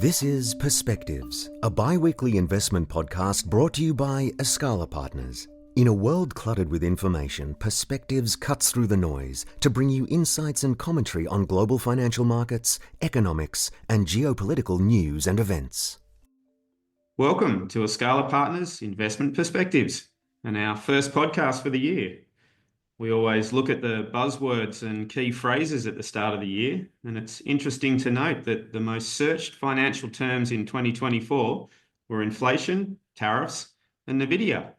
This is Perspectives, a bi-weekly investment podcast brought to you by Escala Partners. In a world cluttered with information, Perspectives cuts through the noise to bring you insights and commentary on global financial markets, economics, and geopolitical news and events. Welcome to Escala Partners Investment Perspectives and our first podcast for the year. We always look at the buzzwords and key phrases at the start of the year, and it's interesting to note that the most searched financial terms in 2024 were inflation, tariffs, and NVIDIA.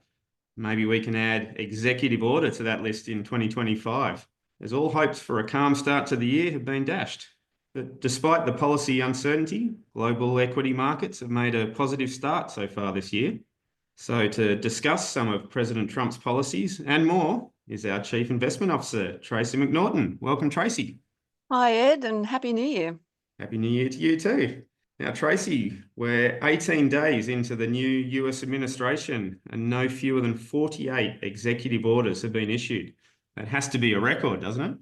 Maybe we can add executive order to that list in 2025, as all hopes for a calm start to the year have been dashed. But despite the policy uncertainty, global equity markets have made a positive start so far this year. So to discuss some of President Trump's policies and more is our Chief Investment Officer, Tracey McNaughton. Welcome, Tracey. Hi, Ed, and Happy New Year. Happy New Year to you too. Now, Tracey, we're 18 days into the new US administration and no fewer than 48 executive orders have been issued. That has to be a record, doesn't it?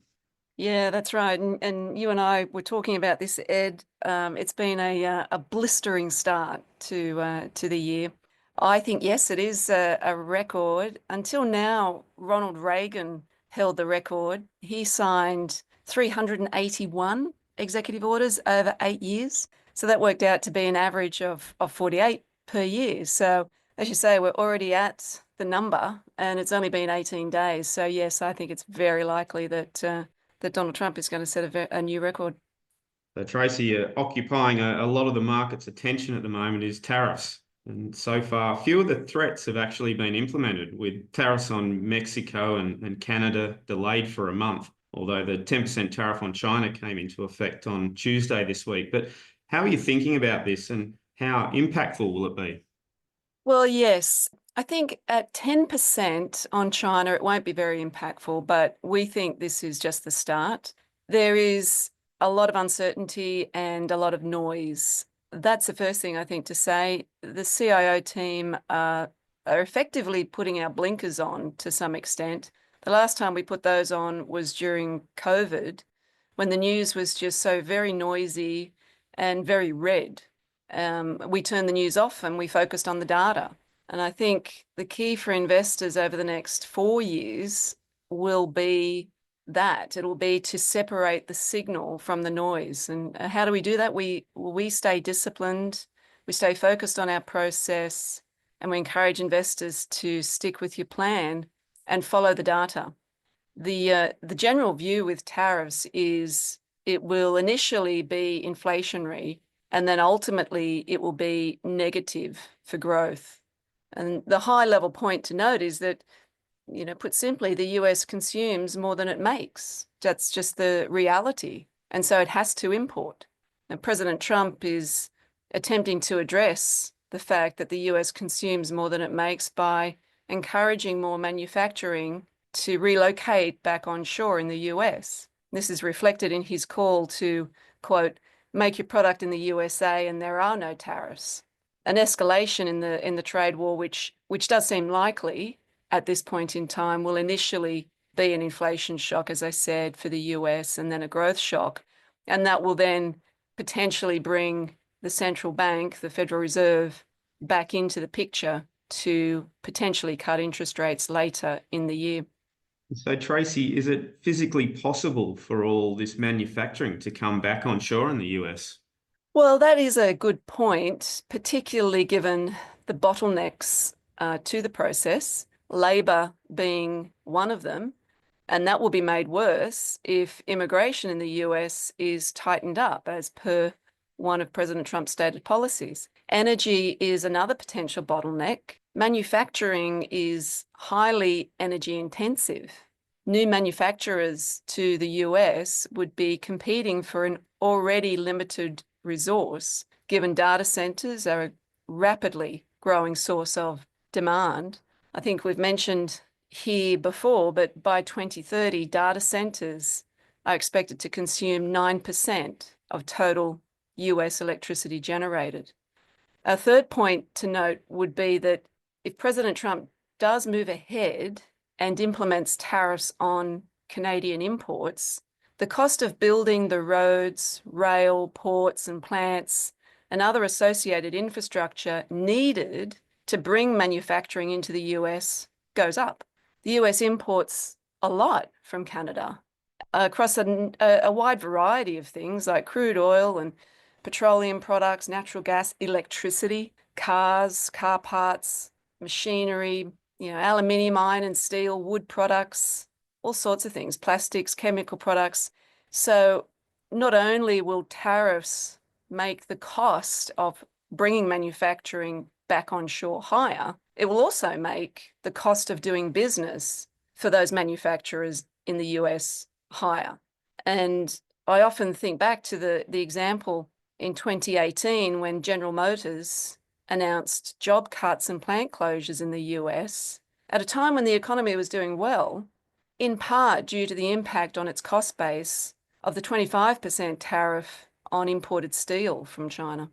Yeah, that's right. And you and I were talking about this, Ed. It's been a blistering start to the year. I think, yes, it is a record. Until now, Ronald Reagan held the record. He signed 381 executive orders over 8 years. So that worked out to be an average of 48 per year. So as you say, we're already at the number and it's only been 18 days. So yes, I think it's very likely that Donald Trump is going to set a new record. So Tracey, occupying a lot of the market's attention at the moment is tariffs. And so far, few of the threats have actually been implemented, with tariffs on Mexico and Canada delayed for a month, although the 10% tariff on China came into effect on Tuesday this week. But how are you thinking about this and how impactful will it be? Well, yes, I think at 10% on China, it won't be very impactful, but we think this is just the start. There is a lot of uncertainty and a lot of noise. That's the first thing I think to say. The CIO team are effectively putting our blinkers on to some extent. The last time we put those on was during COVID, when the news was just so very noisy and very red. We turned the news off and we focused on the data. And I think the key for investors over the next 4 years will be that. It'll be to separate the signal from the noise. And how do we do that? We stay disciplined, we stay focused on our process, and we encourage investors to stick with your plan and follow the data. The general view with tariffs is it will initially be inflationary, and then ultimately it will be negative for growth. And the high level point to note is that, put simply, the US consumes more than it makes. That's just the reality. And so it has to import. And President Trump is attempting to address the fact that the US consumes more than it makes by encouraging more manufacturing to relocate back onshore in the US. This is reflected in his call to, quote, make your product in the USA and there are no tariffs. An escalation in the trade war, which does seem likely at this point in time, will initially be an inflation shock, as I said, for the US, and then a growth shock. And that will then potentially bring the central bank, the Federal Reserve, back into the picture to potentially cut interest rates later in the year. So, Tracey, is it physically possible for all this manufacturing to come back onshore in the US? Well, that is a good point, particularly given the bottlenecks to the process, labour being one of them, and that will be made worse if immigration in the US is tightened up, as per one of President Trump's stated policies. Energy is another potential bottleneck. Manufacturing is highly energy intensive. New manufacturers to the US would be competing for an already limited resource, given data centers are a rapidly growing source of demand. I think we've mentioned here before, but by 2030, data centers are expected to consume 9% of total US electricity generated. A third point to note would be that if President Trump does move ahead and implements tariffs on Canadian imports, the cost of building the roads, rail, ports, and plants and other associated infrastructure needed to bring manufacturing into the US goes up. The US imports a lot from Canada across a wide variety of things like crude oil and petroleum products, natural gas, electricity, cars, car parts, machinery, aluminium, iron and steel, wood products, all sorts of things, plastics, chemical products. So not only will tariffs make the cost of bringing manufacturing back onshore higher, it will also make the cost of doing business for those manufacturers in the US higher. And I often think back to the example in 2018 when General Motors announced job cuts and plant closures in the US at a time when the economy was doing well, in part due to the impact on its cost base of the 25% tariff on imported steel from China.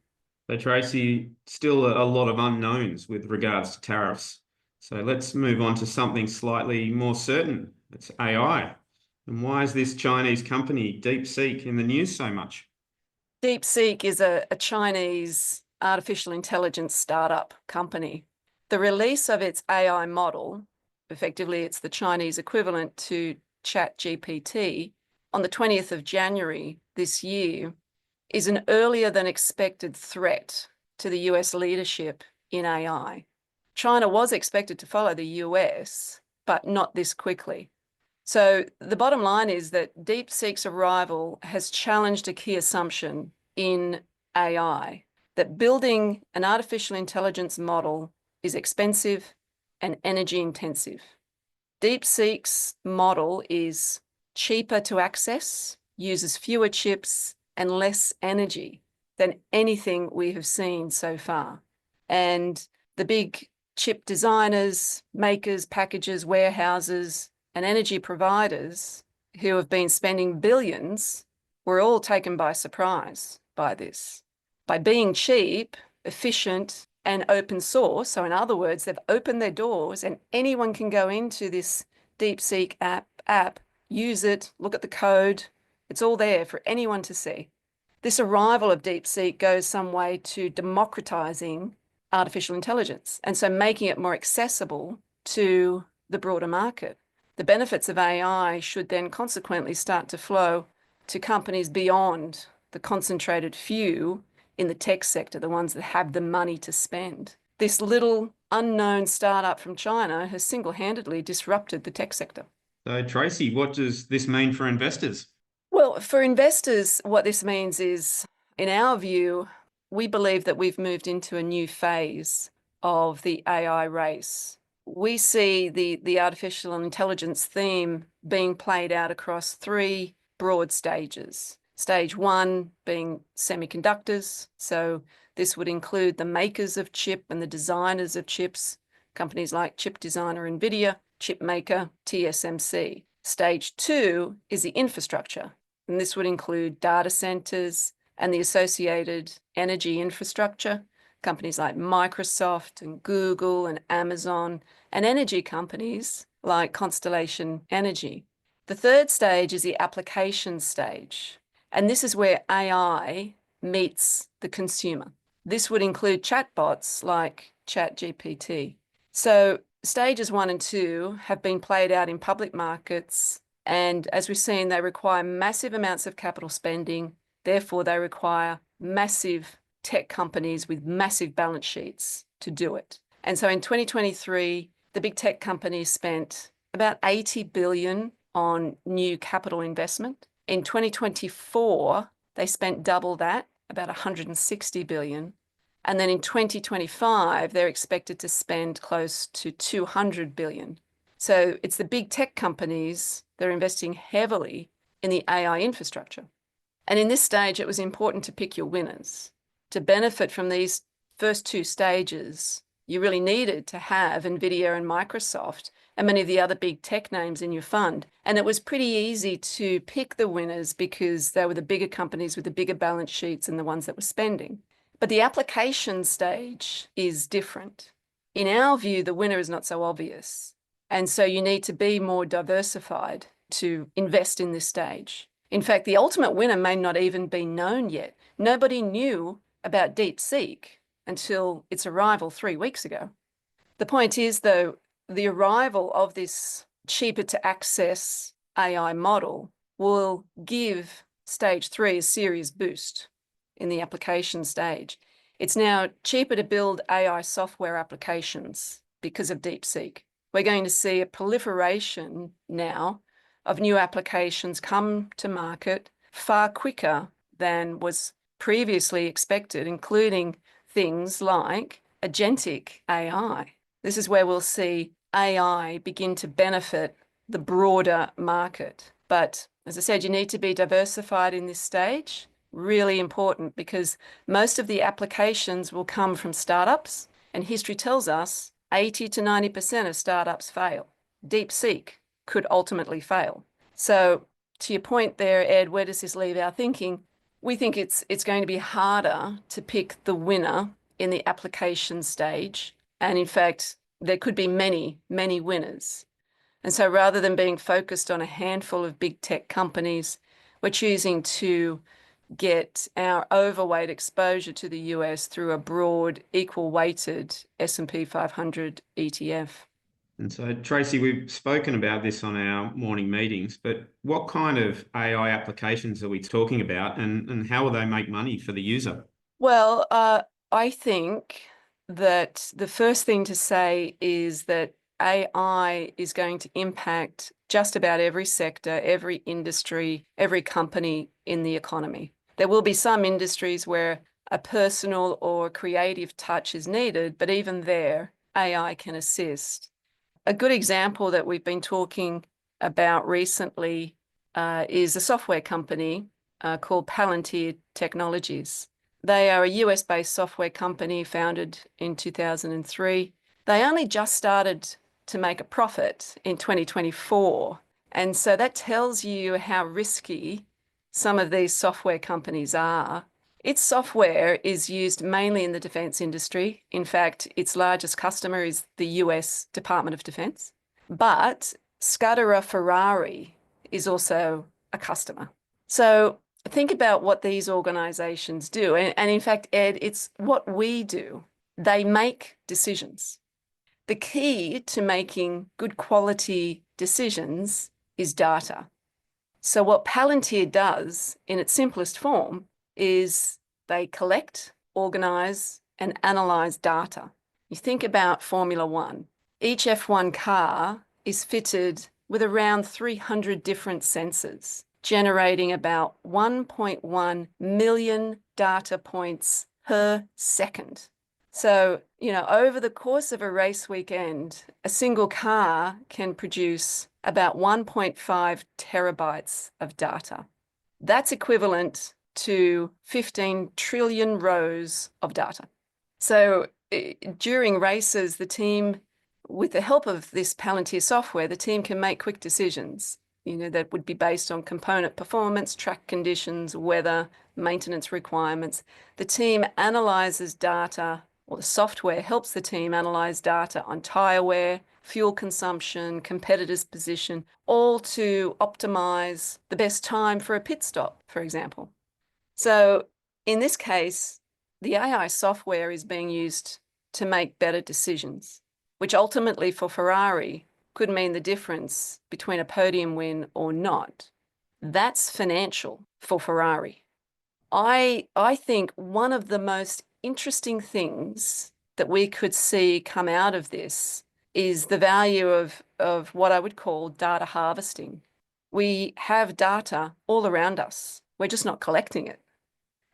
So Tracey, still a lot of unknowns with regards to tariffs. So let's move on to something slightly more certain. It's AI. And why is this Chinese company, DeepSeek, in the news so much? DeepSeek is a Chinese artificial intelligence startup company. The release of its AI model, effectively it's the Chinese equivalent to ChatGPT, on the 20th of January this year, is an earlier than expected threat to the US leadership in AI. China was expected to follow the US, but not this quickly. So the bottom line is that DeepSeek's arrival has challenged a key assumption in AI, that building an artificial intelligence model is expensive and energy intensive. DeepSeek's model is cheaper to access, uses fewer chips and less energy than anything we have seen so far. And the big chip designers, makers, packagers, warehouses, and energy providers who have been spending billions were all taken by surprise by this. By being cheap, efficient, and open source, so in other words, they've opened their doors and anyone can go into this DeepSeek app, use it, look at the code. It's all there for anyone to see. This arrival of DeepSeek goes some way to democratizing artificial intelligence and so making it more accessible to the broader market. The benefits of AI should then consequently start to flow to companies beyond the concentrated few in the tech sector, the ones that have the money to spend. This little unknown startup from China has single-handedly disrupted the tech sector. So Tracey, what does this mean for investors? Well, for investors, what this means is, in our view, we believe that we've moved into a new phase of the AI race. We see the artificial intelligence theme being played out across three broad stages. Stage one being semiconductors. So this would include the makers of chip and the designers of chips, companies like chip designer NVIDIA, chip maker TSMC. Stage two is the infrastructure, and this would include data centers and the associated energy infrastructure, companies like Microsoft and Google and Amazon, and energy companies like Constellation Energy. The third stage is the application stage, and this is where AI meets the consumer. This would include chatbots like ChatGPT. So stages 1 and 2 have been played out in public markets, and as we've seen, they require massive amounts of capital spending. Therefore, they require massive tech companies with massive balance sheets to do it. And so in 2023, the big tech companies spent about 80 billion on new capital investment. In 2024, they spent double that, about 160 billion. And then in 2025, they're expected to spend close to 200 billion. So it's the big tech companies that are investing heavily in the AI infrastructure. And in this stage, it was important to pick your winners. To benefit from these first two stages, you really needed to have NVIDIA and Microsoft and many of the other big tech names in your fund. And it was pretty easy to pick the winners because they were the bigger companies with the bigger balance sheets and the ones that were spending. But the application stage is different. In our view, the winner is not so obvious. And so you need to be more diversified to invest in this stage. In fact, the ultimate winner may not even be known yet. Nobody knew about DeepSeek until its arrival 3 weeks ago. The point is, though, the arrival of this cheaper to access AI model will give stage 3 a serious boost in the application stage. It's now cheaper to build AI software applications because of DeepSeek. We're going to see a proliferation now of new applications come to market far quicker than was previously expected, including things like Agentic AI. This is where we'll see AI begin to benefit the broader market. But as I said, you need to be diversified in this stage. Really important, because most of the applications will come from startups, and history tells us 80 to 90% of startups fail. DeepSeek could ultimately fail. So to your point there, Ed, where does this leave our thinking? We think it's going to be harder to pick the winner in the application stage. And in fact, there could be many, many winners. And so rather than being focused on a handful of big tech companies, we're choosing to get our overweight exposure to the US through a broad, equal-weighted S&P 500 ETF. And so, Tracey, we've spoken about this on our morning meetings, but what kind of AI applications are we talking about, and how will they make money for the user? Well, I think that the first thing to say is that AI is going to impact just about every sector, every industry, every company in the economy. There will be some industries where a personal or creative touch is needed, but even there, AI can assist. A good example that we've been talking about recently is a software company called Palantir Technologies. They are a US-based software company founded in 2003. They only just started to make a profit in 2024. And so that tells you how risky some of these software companies are. Its software is used mainly in the defense industry. In fact, its largest customer is the US Department of Defense. But Scuderia Ferrari is also a customer. So think about what these organizations do. And in fact, Ed, it's what we do. They make decisions. The key to making good quality decisions is data. So what Palantir does in its simplest form is they collect, organize, and analyze data. You think about Formula One. Each F1 car is fitted with around 300 different sensors, generating about 1.1 million data points per second. So, over the course of a race weekend, a single car can produce about 1.5 terabytes of data. That's equivalent to 15 trillion rows of data. So during races, the team, with the help of this Palantir software, the team can make quick decisions, that would be based on component performance, track conditions, weather, maintenance requirements. The team analyzes data, or the software helps the team analyze data on tire wear, fuel consumption, competitors' position, all to optimize the best time for a pit stop, for example. So in this case, the AI software is being used to make better decisions, which ultimately for Ferrari could mean the difference between a podium win or not. That's financial for Ferrari. I think one of the most interesting things that we could see come out of this is the value of what I would call data harvesting. We have data all around us. We're just not collecting it.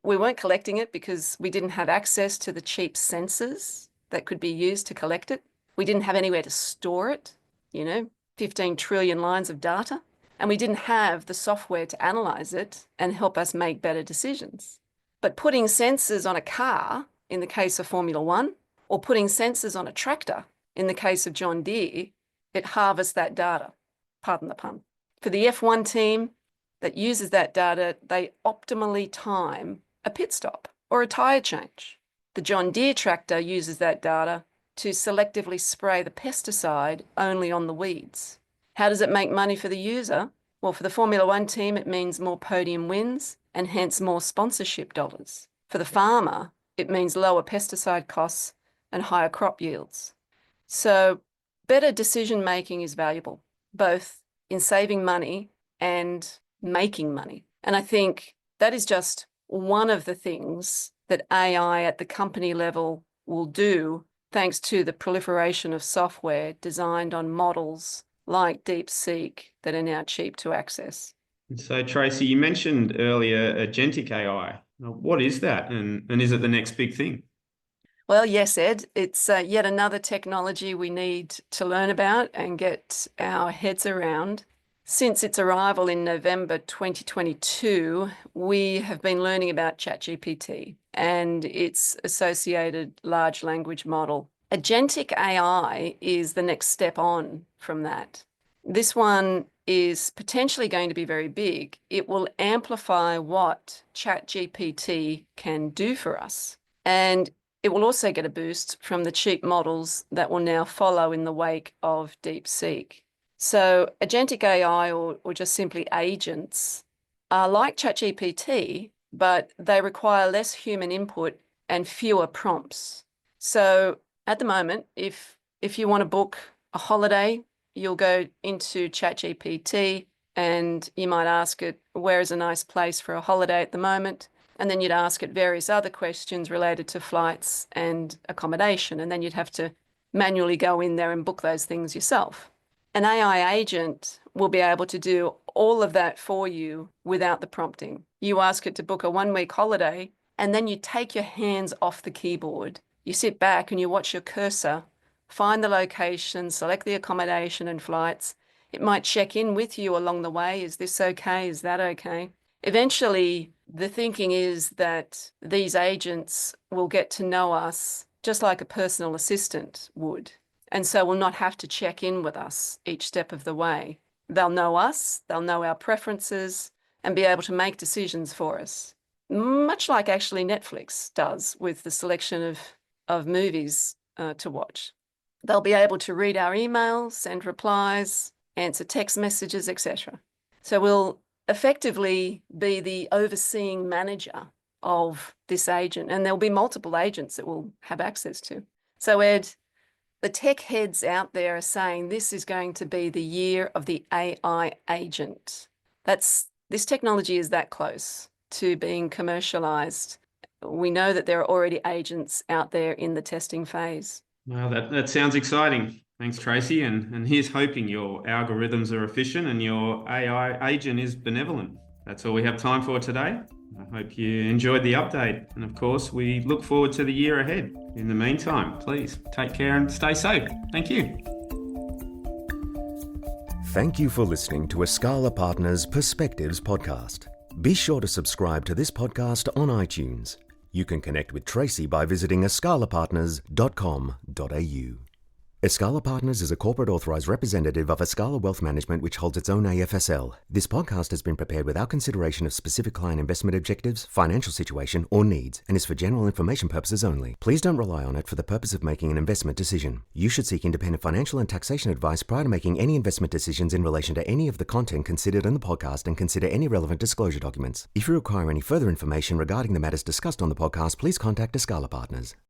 We weren't collecting it because we didn't have access to the cheap sensors that could be used to collect it. We didn't have anywhere to store it, 15 trillion lines of data. And we didn't have the software to analyze it and help us make better decisions. But putting sensors on a car, in the case of Formula One, or putting sensors on a tractor, in the case of John Deere, it harvests that data, pardon the pun. For the F1 team that uses that data, they optimally time a pit stop or a tire change. The John Deere tractor uses that data to selectively spray the pesticide only on the weeds. How does it make money for the user? Well, for the Formula One team, it means more podium wins and hence more sponsorship dollars. For the farmer, it means lower pesticide costs and higher crop yields. So better decision making is valuable, both in saving money and making money. And I think that is just one of the things that AI at the company level will do, thanks to the proliferation of software designed on models like DeepSeek that are now cheap to access. So, Tracey, you mentioned earlier Agentic AI. What is that, and is it the next big thing? Well, yes, Ed, it's yet another technology we need to learn about and get our heads around. Since its arrival in November 2022, we have been learning about ChatGPT and its associated large language model. Agentic AI is the next step on from that. This one is potentially going to be very big. It will amplify what ChatGPT can do for us. And it will also get a boost from the cheap models that will now follow in the wake of DeepSeek. So agentic AI, or just simply agents, are like ChatGPT, but they require less human input and fewer prompts. So at the moment, if you want to book a holiday, you'll go into ChatGPT and you might ask it, where is a nice place for a holiday at the moment? And then you'd ask it various other questions related to flights and accommodation. And then you'd have to manually go in there and book those things yourself. An AI agent will be able to do all of that for you without the prompting. You ask it to book a 1-week holiday, and then you take your hands off the keyboard. You sit back and you watch your cursor, find the location, select the accommodation and flights. It might check in with you along the way. Is this okay? Is that okay? Eventually, the thinking is that these agents will get to know us just like a personal assistant would, and so will not have to check in with us each step of the way. They'll know us, they'll know our preferences, and be able to make decisions for us, much like actually Netflix does with the selection of movies to watch. They'll be able to read our emails, send replies, answer text messages, etc. So we'll effectively be the overseeing manager of this agent, and there'll be multiple agents that we'll have access to. So Ed, the tech heads out there are saying this is going to be the year of the AI agent. This technology is that close to being commercialized. We know that there are already agents out there in the testing phase. Well, that sounds exciting. Thanks, Tracey. And here's hoping your algorithms are efficient and your AI agent is benevolent. That's all we have time for today. I hope you enjoyed the update. And of course, we look forward to the year ahead. In the meantime, please take care and stay safe. Thank you. Thank you for listening to Escala Partners Perspectives podcast. Be sure to subscribe to this podcast on iTunes. You can connect with Tracey by visiting escalapartners.com.au. Escala Partners is a corporate authorised representative of Escala Wealth Management, which holds its own AFSL. This podcast has been prepared without consideration of specific client investment objectives, financial situation, or needs, and is for general information purposes only. Please don't rely on it for the purpose of making an investment decision. You should seek independent financial and taxation advice prior to making any investment decisions in relation to any of the content considered in the podcast, and consider any relevant disclosure documents. If you require any further information regarding the matters discussed on the podcast, please contact Escala Partners.